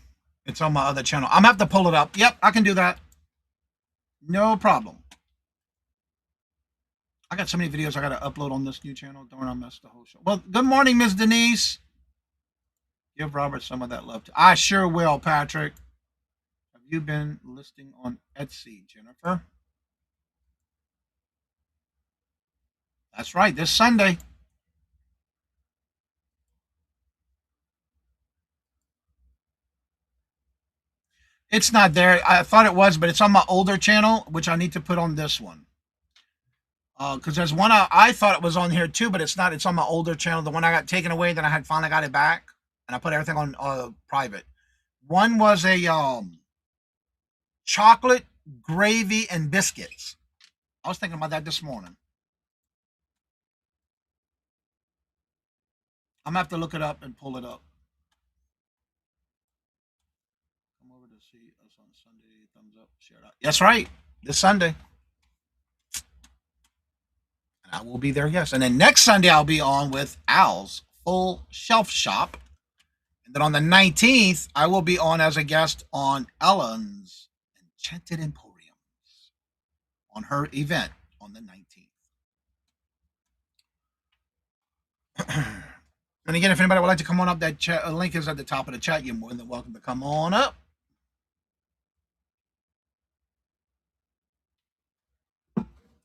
It's on my other channel. I'm going to have to pull it up. Yep, I can do that. No problem. I got so many videos I got to upload on this new channel. Darn, I messed the whole show. Well, good morning, Miss Denise. Give Robert some of that love. I sure will, Patrick. Have you been listing on Etsy, Jennifer? That's right, this Sunday. It's not there. I thought it was, but it's on my older channel, which I need to put on this one. Because there's one I thought it was on here too, but it's not. It's on my older channel. The one I got taken away, then I had finally got it back, and I put everything on private. One was a chocolate gravy and biscuits. I was thinking about that this morning. I'm gonna have to look it up and pull it up. Come over to see us on Sunday. Thumbs up, share it out. That's right. This Sunday. And I will be there, yes. And then next Sunday I'll be on with Al's Full Shelf Shop. And then on the 19th, I will be on as a guest on Ellen's Enchanted Emporiums on her event on the 19th. And again, if anybody would like to come on up, that chat, link is at the top of the chat. You're more than welcome to come on up.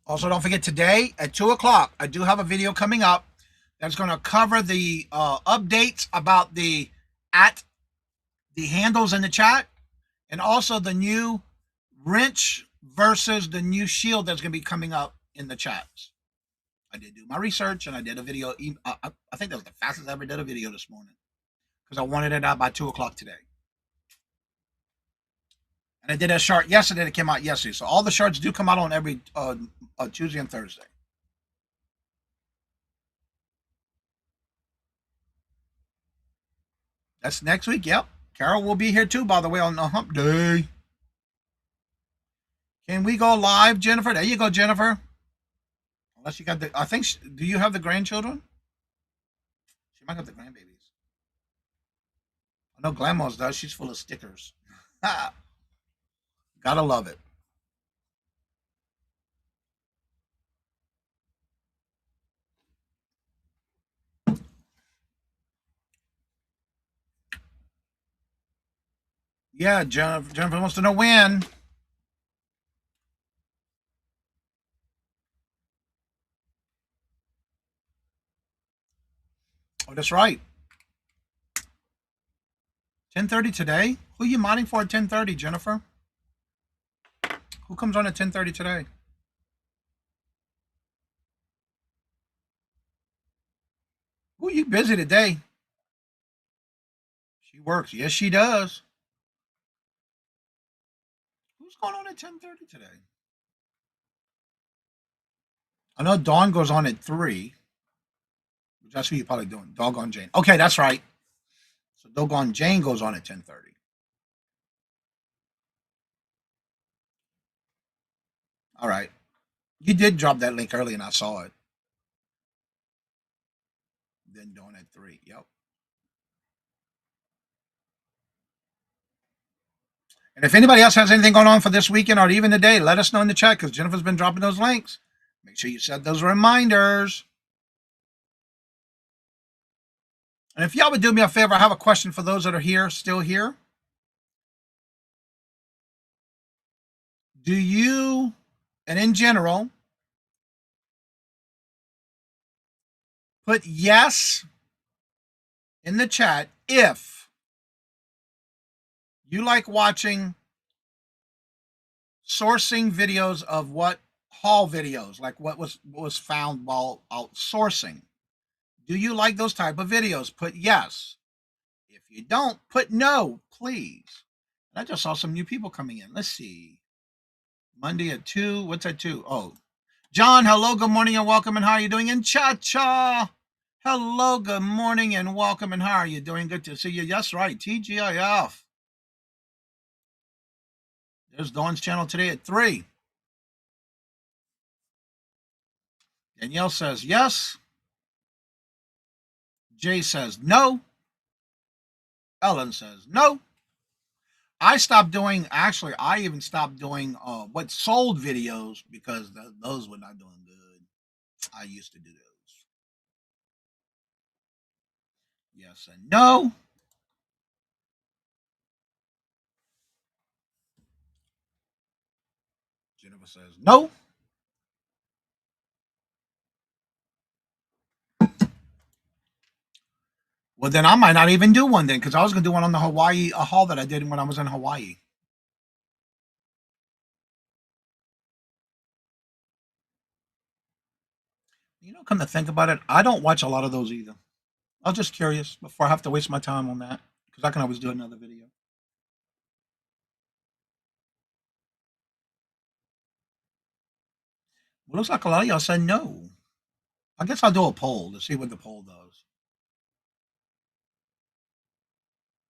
Also, don't forget today at 2 o'clock, I do have a video coming up that's going to cover the updates about the handles in the chat, and also the new wrench versus the new shield that's going to be coming up in the chats. I did do my research, and I did a video. I think that was the fastest I ever did a video this morning, because I wanted it out by 2 o'clock today. And I did a short yesterday that came out yesterday. So all the shorts do come out on every Tuesday and Thursday. That's next week. Yep. Carol will be here too, by the way, on the hump day. Can we go live, Jennifer? There you go, Jennifer. Unless you got the, I think, do you have the grandchildren? She might have the grandbabies. I know Glamour's does. She's full of stickers. Gotta love it. Yeah, Jennifer wants to know when. Oh, that's right. 10:30 today? Who are you modding for at 10:30, Jennifer? Who comes on at 10:30 today? Ooh, you busy today? She works. Yes, she does. Who's going on at 10:30 today? I know Dawn goes on at 3. That's who you're probably doing. Doggone Jane. Okay, that's right. So Doggone Jane goes on at 10:30. All right. You did drop that link early and I saw it. Then Dawn at 3. Yep. And if anybody else has anything going on for this weekend or even today, let us know in the chat, because Jennifer's been dropping those links. Make sure you set those reminders. And if y'all would do me a favor, I have a question for those that are here, still here. Do you, and in general, put yes in the chat if you like watching sourcing videos of what haul videos, like what was found while out sourcing? Do you like those type of videos? Put yes. If you don't, put no, please. And I just saw some new people coming in. Let's see. Monday at 2. What's at 2? Oh, John, hello, good morning and welcome, and how are you doing? And Cha-Cha, hello, good morning and welcome, and how are you doing? Good to see you. Yes, right, TGIF. There's Dawn's channel today at 3. Danielle says yes. Jay says no. Ellen says no. I stopped doing, actually, I even stopped doing what sold videos, because those were not doing good. I used to do those. Yes and no. Jennifer says no. Well, then I might not even do one then, because I was going to do one on the Hawaii haul that I did when I was in Hawaii. Come to think about it, I don't watch a lot of those either. I was just curious before I have to waste my time on that because I can always do another video. Well, looks like a lot of y'all said no. I guess I'll do a poll to see what the poll does.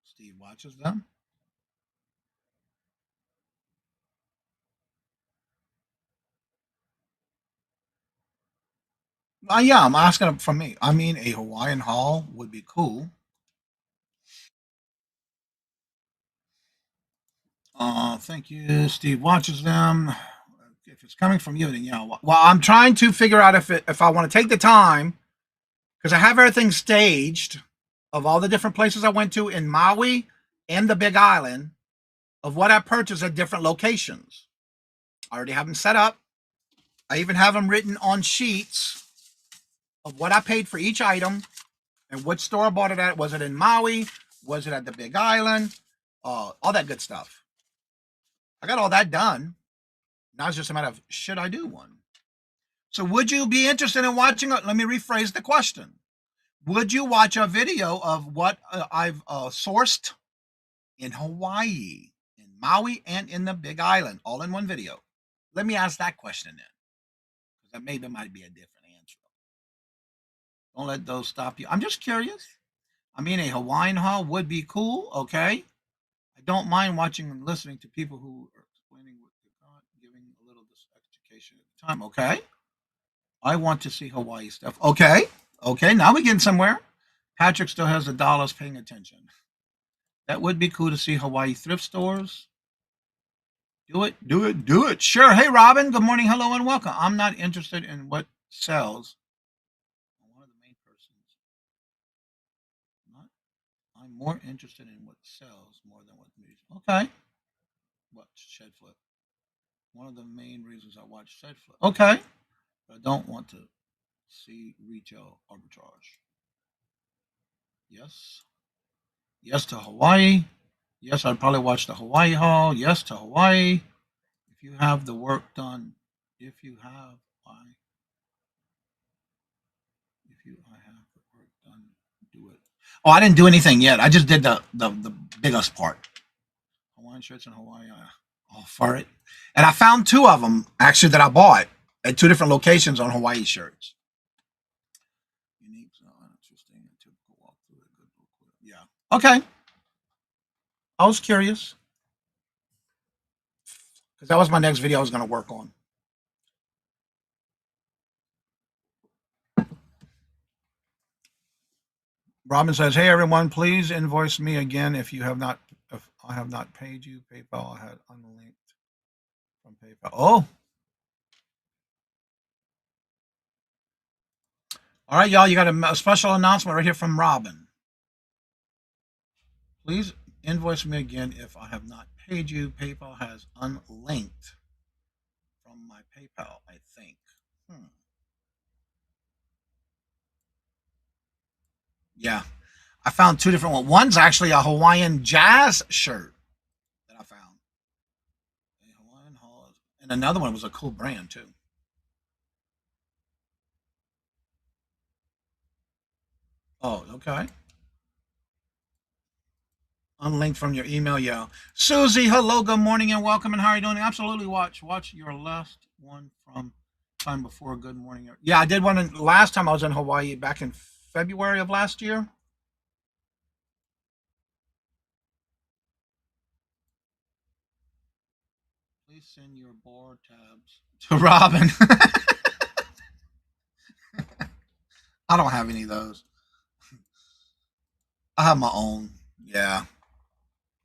Steve watches them. Yeah, I'm asking from me. I mean, a Hawaiian haul would be cool. Thank you. Steve watches them. If it's coming from you, then yeah. Well, I'm trying to figure out if I want to take the time because I have everything staged of all the different places I went to in Maui and the Big Island of what I purchased at different locations. I already have them set up. I even have them written on sheets of what I paid for each item and what store I bought it at. Was it in Maui? Was it at the Big Island? All that good stuff. I got all that done. Now it's just a matter of should I do one? So would you be interested in watching? Let me rephrase the question. Would you watch a video of what I've sourced in Hawaii, in Maui, and in the Big Island, all in one video? Let me ask that question then, because that maybe might be a different answer. Don't let those stop you. I'm just curious. I mean, a Hawaiian haul would be cool, okay? I don't mind watching and listening to people who are explaining what they're not, giving a little education at the time, okay? I want to see Hawaii stuff. Okay, now we're getting somewhere. Patrick still has the dollars paying attention. That would be cool to see Hawaii thrift stores. Do it. Sure. Hey, Robin. Good morning. Hello and welcome. I'm not interested in what sells. One of the main persons. I'm more interested in what sells more than what moves. Okay. Watch Shed Flip. One of the main reasons I watch Shed Flip. Okay. But I don't want to see retail arbitrage. Yes. Yes to Hawaii. Yes, I'd probably watch the Hawaii haul. Yes to Hawaii. If you have the work done, I have the work done, do it. Oh, I didn't do anything yet. I just did the biggest part. Hawaiian shirts in Hawaii. All for it. And I found two of them actually that I bought at two different locations on Hawaii shirts. Unique, interesting, typical walkthrough. Yeah. Okay. I was curious because that was my next video I was going to work on. Robin says, "Hey everyone, please invoice me again if I have not paid you. PayPal had unlinked from PayPal." Oh, all right, y'all. You got a special announcement right here from Robin. Please invoice me again if I have not paid you. PayPal has unlinked from my PayPal, I think. Yeah. I found two different ones. One's actually a Hawaiian jazz shirt that I found. A Hawaiian haul. And another one was a cool brand too. Oh, okay. Unlinked from your email, yeah. Susie, hello, good morning and welcome. And how are you doing? Absolutely watch your last one from time before. Good morning. Yeah, I did one last time I was in Hawaii back in February of last year. Please send your board tabs to Robin. I don't have any of those. I have my own. Yeah.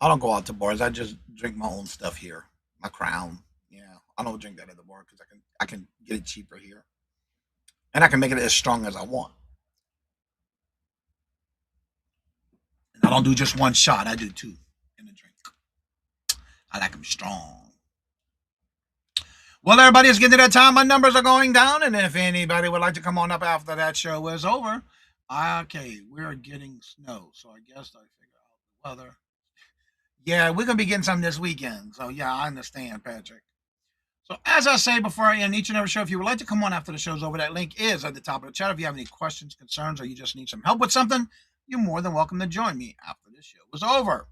I don't go out to bars. I just drink my own stuff here. My Crown. Yeah. I don't drink that at the bar because I can get it cheaper here. And I can make it as strong as I want. And I don't do just one shot. I do two in a drink. I like them strong. Well, everybody, it's getting to that time. My numbers are going down. And if anybody would like to come on up after that show is over, okay, we're getting snow. So I guess I figure out the weather. Yeah, we're going to be getting some this weekend. So, yeah, I understand, Patrick. So as I say before I end each and every show, if you would like to come on after the show's over, that link is at the top of the chat. If you have any questions, concerns, or you just need some help with something, you're more than welcome to join me after the show is over.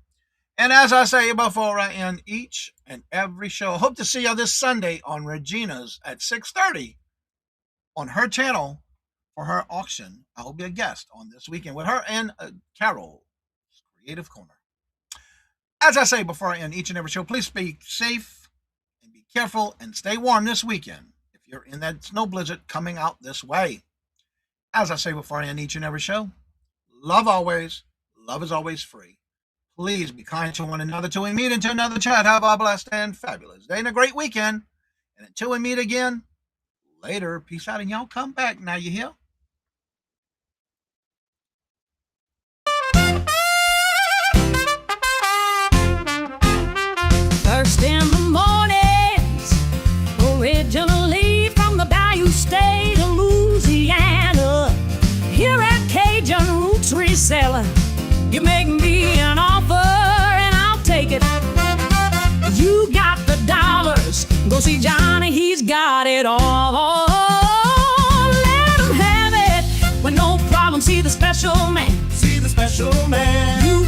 And as I say before I end each and every show, I hope to see you this Sunday on Regina's at 6:30 on her channel for her auction. I will be a guest on this weekend with her and Carol's Creative Corner. As I say before I end each and every show, please be safe and be careful and stay warm this weekend if you're in that snow blizzard coming out this way. As I say before I end each and every show, love always, love is always free. Please be kind to one another till we meet into another chat. Have a blessed and fabulous day and a great weekend. And until we meet again, later. Peace out, and y'all come back now, you hear? First in the mornings, originally from the Bayou State of Louisiana. Here at Cajun Roots Reseller, you make me an offer and I'll take it. You got the dollars, go see Johnny, he's got it all. Let him have it with no problem. See the special man. See the special man. You